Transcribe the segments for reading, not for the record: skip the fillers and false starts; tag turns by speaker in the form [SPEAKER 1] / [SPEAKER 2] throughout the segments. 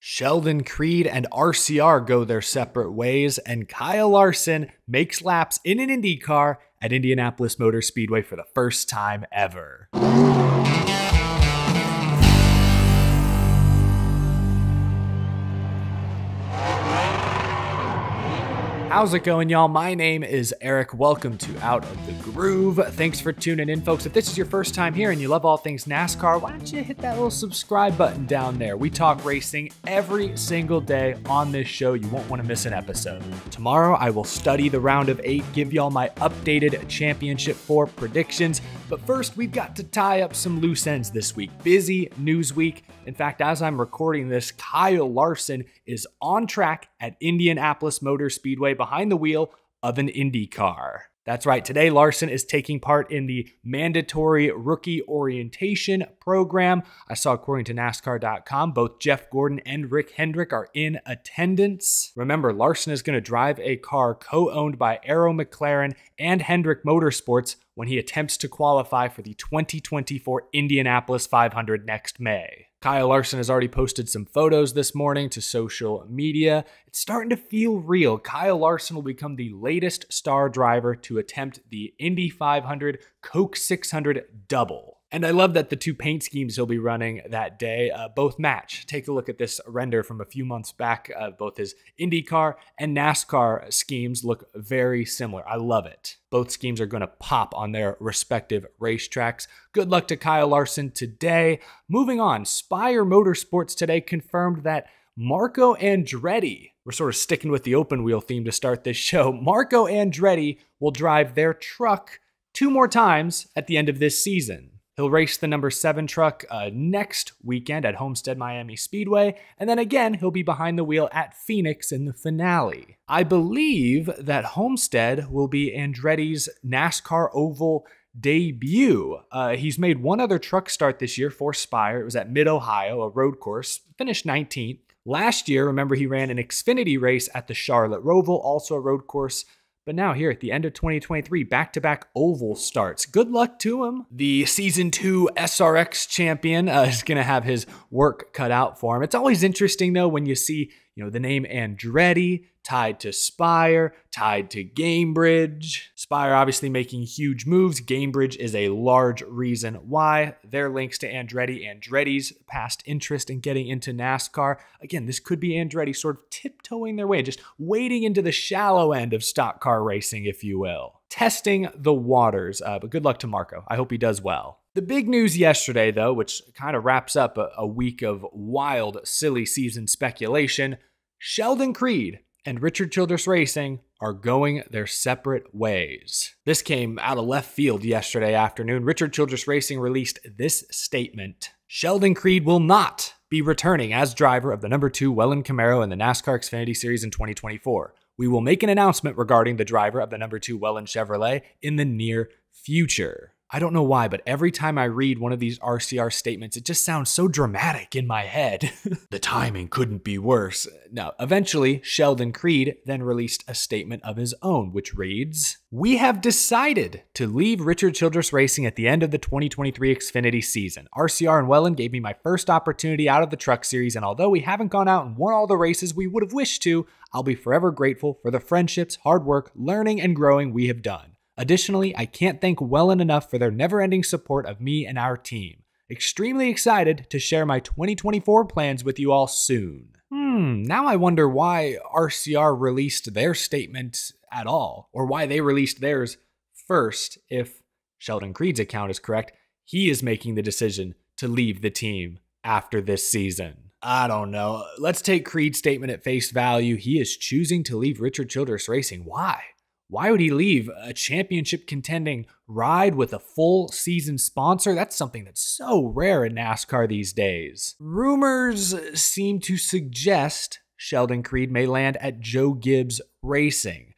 [SPEAKER 1] Sheldon Creed and RCR go their separate ways, and Kyle Larson makes laps in an IndyCar at Indianapolis Motor Speedway for the first time ever. How's it going, y'all? My name is Eric. Welcome to Out of the Groove. Thanks for tuning in, folks. If this is your first time here and you love all things NASCAR, why don't you hit that little subscribe button down there? We talk racing every single day on this show. You won't want to miss an episode. Tomorrow, I will study the round of 8, give y'all my updated Championship 4 predictions. But first, we've got to tie up some loose ends this week. Busy news week. In fact, as I'm recording this, Kyle Larson is on track at Indianapolis Motor Speedway behind the wheel of an IndyCar. That's right, today Larson is taking part in the mandatory rookie orientation program. I saw, according to NASCAR.com, both Jeff Gordon and Rick Hendrick are in attendance. Remember, Larson is going to drive a car co-owned by Arrow McLaren and Hendrick Motorsports when he attempts to qualify for the 2024 Indianapolis 500 next May. Kyle Larson has already posted some photos this morning to social media. It's starting to feel real. Kyle Larson will become the latest star driver to attempt the Indy 500 Coke 600 double. And I love that the two paint schemes he'll be running that day both match. Take a look at this render from a few months back. Both his IndyCar and NASCAR schemes look very similar. I love it. Both schemes are going to pop on their respective racetracks. Good luck to Kyle Larson today. Moving on, Spire Motorsports today confirmed that Marco Andretti, we're sort of sticking with the open wheel theme to start this show, Marco Andretti will drive their truck 2 more times at the end of this season. He'll race the number 7 truck next weekend at Homestead Miami Speedway, and then again, he'll be behind the wheel at Phoenix in the finale. I believe that Homestead will be Andretti's NASCAR Oval debut. He's made one other truck start this year for Spire. It was at Mid-Ohio, a road course, finished 19th. Last year, remember, he ran an Xfinity race at the Charlotte Roval, also a road course. But now here at the end of 2023, back-to-back oval starts. Good luck to him. The Season 2 SRX champion is going to have his work cut out for him. It's always interesting, though, when you see, the name Andretti tied to Spire, tied to Gamebridge. Spire obviously making huge moves. Gamebridge is a large reason why. Their links to Andretti's past interest in getting into NASCAR. Again, this could be Andretti sort of tiptoeing their way, just wading into the shallow end of stock car racing, if you will. Testing the waters, but good luck to Marco. I hope he does well. The big news yesterday, though, which kind of wraps up a week of wild, silly season speculation, Sheldon Creed and Childress Racing are going their separate ways. This came out of left field yesterday afternoon. Childress Racing released this statement. Sheldon Creed will not be returning as driver of the number 2 Welland Camaro in the NASCAR Xfinity Series in 2024. We will make an announcement regarding the driver of the number 2 Welland Chevrolet in the near future. I don't know why, but every time I read one of these RCR statements, it just sounds so dramatic in my head. The timing couldn't be worse. Now, eventually, Sheldon Creed then released a statement of his own, which reads, "We have decided to leave Childress Racing at the end of the 2023 Xfinity season. RCR and Welland gave me my first opportunity out of the Truck Series, and although we haven't gone out and won all the races we would have wished to, I'll be forever grateful for the friendships, hard work, learning, and growing we have done. Additionally, I can't thank Welland enough for their never-ending support of me and our team. Extremely excited to share my 2024 plans with you all soon." Now I wonder why RCR released their statement at all, or why they released theirs first. If Sheldon Creed's account is correct, he is making the decision to leave the team after this season. I don't know. Let's take Creed's statement at face value. He is choosing to leave Childress Racing. Why? Why would he leave a championship contending ride with a full season sponsor? That's something that's so rare in NASCAR these days. Rumors seem to suggest Sheldon Creed may land at Joe Gibbs Racing.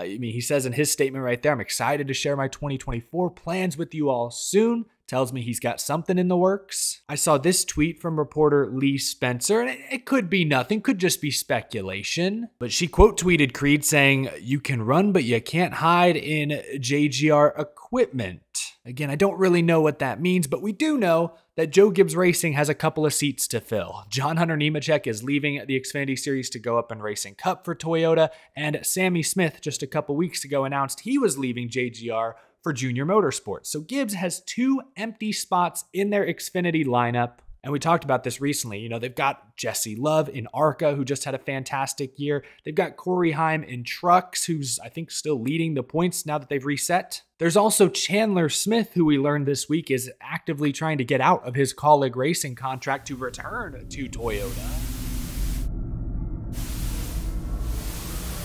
[SPEAKER 1] He says in his statement right there, "I'm excited to share my 2024 plans with you all soon." Tells me he's got something in the works. I saw this tweet from reporter Lee Spencer, and it could be nothing, could just be speculation. But she quote tweeted Creed saying, "You can run, but you can't hide in JGR equipment." Again, I don't really know what that means, but we do know that Joe Gibbs Racing has a couple of seats to fill. John Hunter Nemechek is leaving the Xfinity Series to go up and Racing Cup for Toyota, and Sammy Smith just a couple weeks ago announced he was leaving JGR for Junior Motorsports. So Gibbs has 2 empty spots in their Xfinity lineup. And we talked about this recently. You know, they've got Jesse Love in ARCA, who just had a fantastic year. They've got Corey Heim in Trucks, who's, I think, still leading the points now that they've reset. There's also Chandler Smith, who we learned this week is actively trying to get out of his Colleague Racing contract to return to Toyota.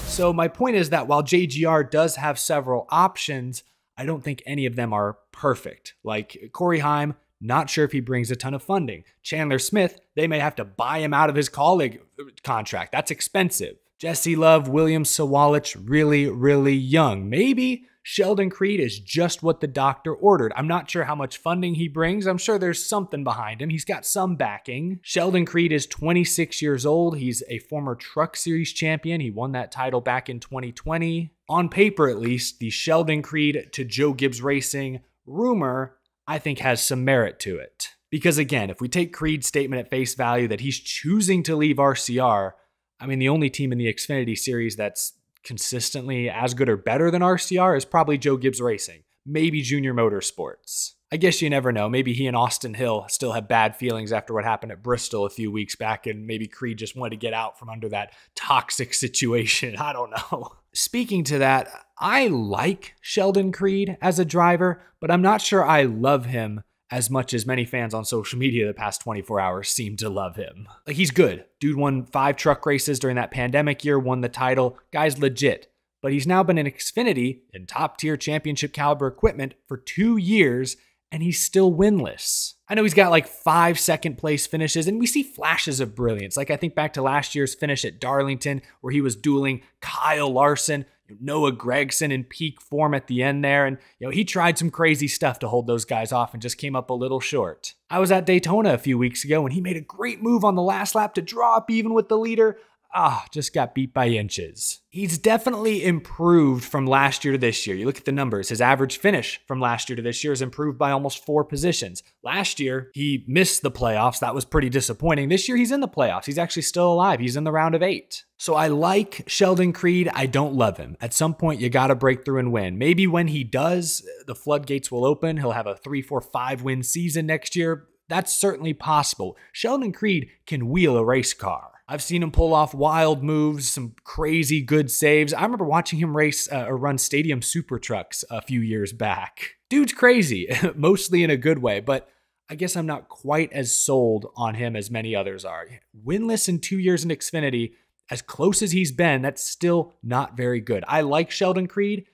[SPEAKER 1] So my point is that while JGR does have several options, I don't think any of them are perfect. Like Corey Heim, not sure if he brings a ton of funding. Chandler Smith, they may have to buy him out of his Colleague contract. That's expensive. Jesse Love, William Sawalich, really young. Maybe Sheldon Creed is just what the doctor ordered. I'm not sure how much funding he brings. I'm sure there's something behind him. He's got some backing. Sheldon Creed is 26 years old. He's a former Truck Series champion. He won that title back in 2020. On paper, at least, the Sheldon Creed to Joe Gibbs Racing rumor, I think, has some merit to it. Because again, if we take Creed's statement at face value that he's choosing to leave RCR, I mean, the only team in the Xfinity Series that's consistently as good or better than RCR is probably Joe Gibbs Racing, maybe Junior Motorsports. I guess you never know. Maybe he and Austin Hill still have bad feelings after what happened at Bristol a few weeks back, and maybe Creed just wanted to get out from under that toxic situation. I don't know. Speaking to that, I like Sheldon Creed as a driver, but I'm not sure I love him as much as many fans on social media the past 24 hours seem to love him. Like, he's good. Dude won 5 truck races during that pandemic year, won the title. Guy's legit. But he's now been in Xfinity in top-tier championship caliber equipment for 2 years, and he's still winless. I know he's got like 5 second-place finishes, and we see flashes of brilliance. Like, I think back to last year's finish at Darlington, where he was dueling Kyle Larson, Noah Gragson in peak form at the end there. And, he tried some crazy stuff to hold those guys off and just came up a little short. I was at Daytona a few weeks ago, and he made a great move on the last lap to draw up even with the leader. Just got beat by inches. He's definitely improved from last year to this year. You look at the numbers. His average finish from last year to this year has improved by almost 4 positions. Last year, he missed the playoffs. That was pretty disappointing. This year, he's in the playoffs. He's actually still alive. He's in the round of 8. So I like Sheldon Creed. I don't love him. At some point, you got to break through and win. Maybe when he does, the floodgates will open. He'll have a 3, 4, 5 win season next year. That's certainly possible. Sheldon Creed can wheel a race car. I've seen him pull off wild moves, some crazy good saves. I remember watching him race or run stadium super trucks a few years back. Dude's crazy, mostly in a good way, but I guess I'm not quite as sold on him as many others are. Winless in 2 years in Xfinity, as close as he's been, that's still not very good. I like Sheldon Creed.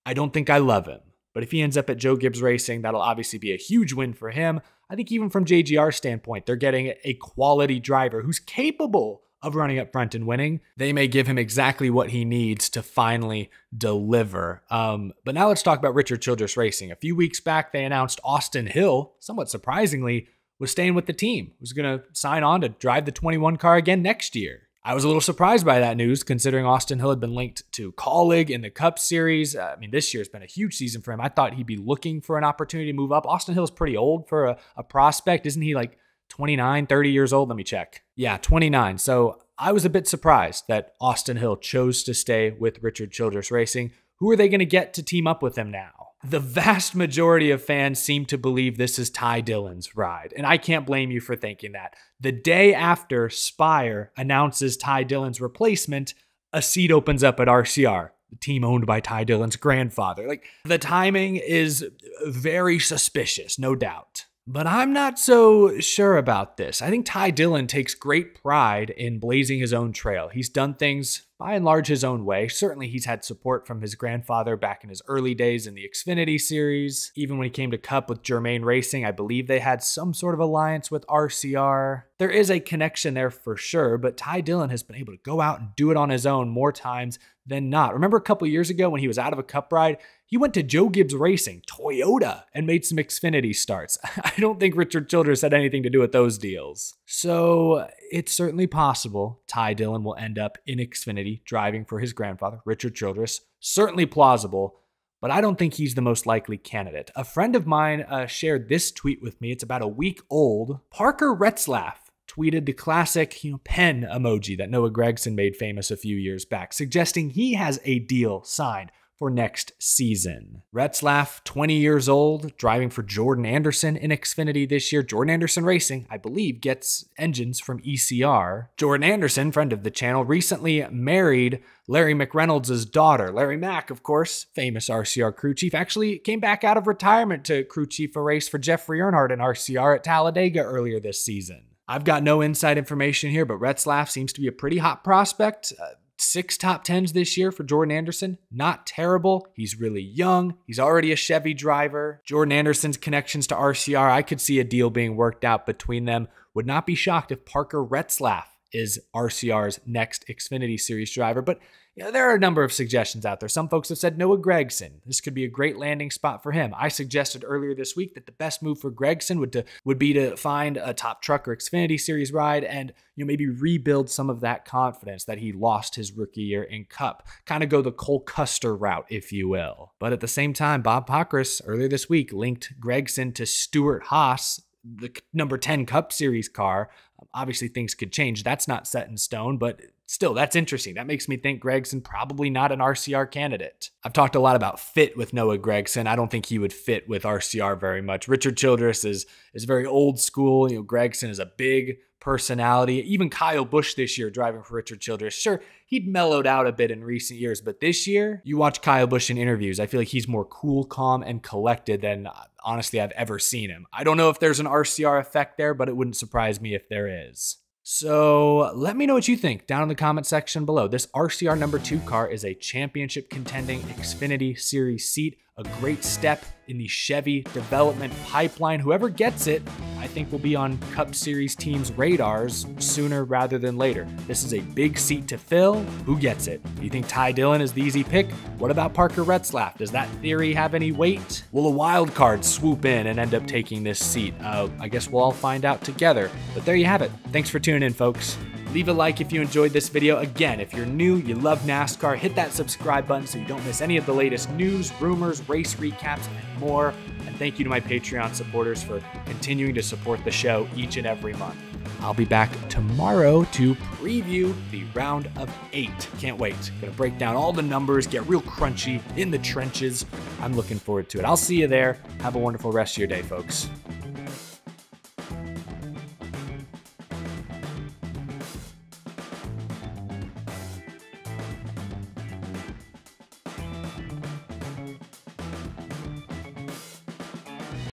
[SPEAKER 1] I don't think I love him. But if he ends up at Joe Gibbs Racing, that'll obviously be a huge win for him. I think even from JGR's standpoint, they're getting a quality driver who's capable of running up front and winning. They may give him exactly what he needs to finally deliver. But now let's talk about Richard Childress Racing. A few weeks back, they announced Austin Hill, somewhat surprisingly, was staying with the team, was going to sign on to drive the 21 car again next year. I was a little surprised by that news, considering Austin Hill had been linked to Colleague in the Cup Series. This year's been a huge season for him. I thought he'd be looking for an opportunity to move up. Austin Hill's pretty old for a prospect. Isn't he like 29, 30 years old? Let me check. Yeah, 29. So I was a bit surprised that Austin Hill chose to stay with Richard Childress Racing. Who are they going to get to team up with him now? The vast majority of fans seem to believe this is Ty Dillon's ride, and I can't blame you for thinking that. The day after Spire announces Ty Dillon's replacement, a seat opens up at RCR, the team owned by Ty Dillon's grandfather. Like, the timing is very suspicious, no doubt. But I'm not so sure about this. I think Ty Dillon takes great pride in blazing his own trail. He's done things by and large his own way. Certainly he's had support from his grandfather back in his early days in the Xfinity Series. Even when he came to Cup with Germain Racing, I believe they had some sort of alliance with RCR. There is a connection there for sure, but Ty Dillon has been able to go out and do it on his own more times than not. Remember a couple years ago when he was out of a Cup ride? He went to Joe Gibbs Racing, Toyota, and made some Xfinity starts. I don't think Richard Childress had anything to do with those deals. So it's certainly possible Ty Dillon will end up in Xfinity driving for his grandfather, Richard Childress. Certainly plausible, but I don't think he's the most likely candidate. A friend of mine shared this tweet with me. It's about a week old. Parker Retzlaff tweeted the classic, pen emoji that Noah Gragson made famous a few years back, suggesting he has a deal signed for next season. Retzlaff, 20 years old, driving for Jordan Anderson in Xfinity this year. Jordan Anderson Racing, I believe, gets engines from ECR. Jordan Anderson, friend of the channel, recently married Larry McReynolds' daughter. Larry Mack, of course, famous RCR crew chief, actually came back out of retirement to crew chief a race for Jeffrey Earnhardt in RCR at Talladega earlier this season. I've got no inside information here, but Retzlaff seems to be a pretty hot prospect. 6 top 10s this year for Jordan Anderson. Not terrible. He's really young. He's already a Chevy driver. Jordan Anderson's connections to RCR, I could see a deal being worked out between them. Would not be shocked if Parker Retzlaff is RCR's next Xfinity Series driver, but there are a number of suggestions out there. Some folks have said Noah Gragson. This could be a great landing spot for him. I suggested earlier this week that the best move for Gragson would be to find a top truck or Xfinity Series ride and maybe rebuild some of that confidence that he lost his rookie year in Cup. Kind of go the Cole Custer route, if you will. But at the same time, Bob Pockrass earlier this week linked Gragson to Stuart Haas, the number 10 Cup Series car. Obviously, things could change. That's not set in stone, but still, that's interesting. That makes me think Gragson probably not an RCR candidate. I've talked a lot about fit with Noah Gragson. I don't think he would fit with RCR very much. Richard Childress is very old school. Gragson is a big personality. Even Kyle Busch this year driving for Richard Childress. Sure, he'd mellowed out a bit in recent years, but this year, you watch Kyle Busch in interviews, I feel like he's more cool, calm, and collected than honestly I've ever seen him. I don't know if there's an RCR effect there, but it wouldn't surprise me if there is. So let me know what you think down in the comment section below. This RCR number 2 car is a championship contending Xfinity Series seat, a great step in the Chevy development pipeline. Whoever gets it, I think will be on Cup Series teams' radars sooner rather than later. This is a big seat to fill. Who gets it? Do you think Ty Dillon is the easy pick? What about Parker Retzlaff? Does that theory have any weight? Will a wild card swoop in and end up taking this seat? I guess we'll all find out together. But there you have it. Thanks for tuning in, folks. Leave a like if you enjoyed this video. Again, if you're new, you love NASCAR, hit that subscribe button so you don't miss any of the latest news, rumors, race recaps, and more. And thank you to my Patreon supporters for continuing to support the show each and every month. I'll be back tomorrow to preview the round of 8. Can't wait. Gonna break down all the numbers, get real crunchy in the trenches. I'm looking forward to it. I'll see you there. Have a wonderful rest of your day, folks.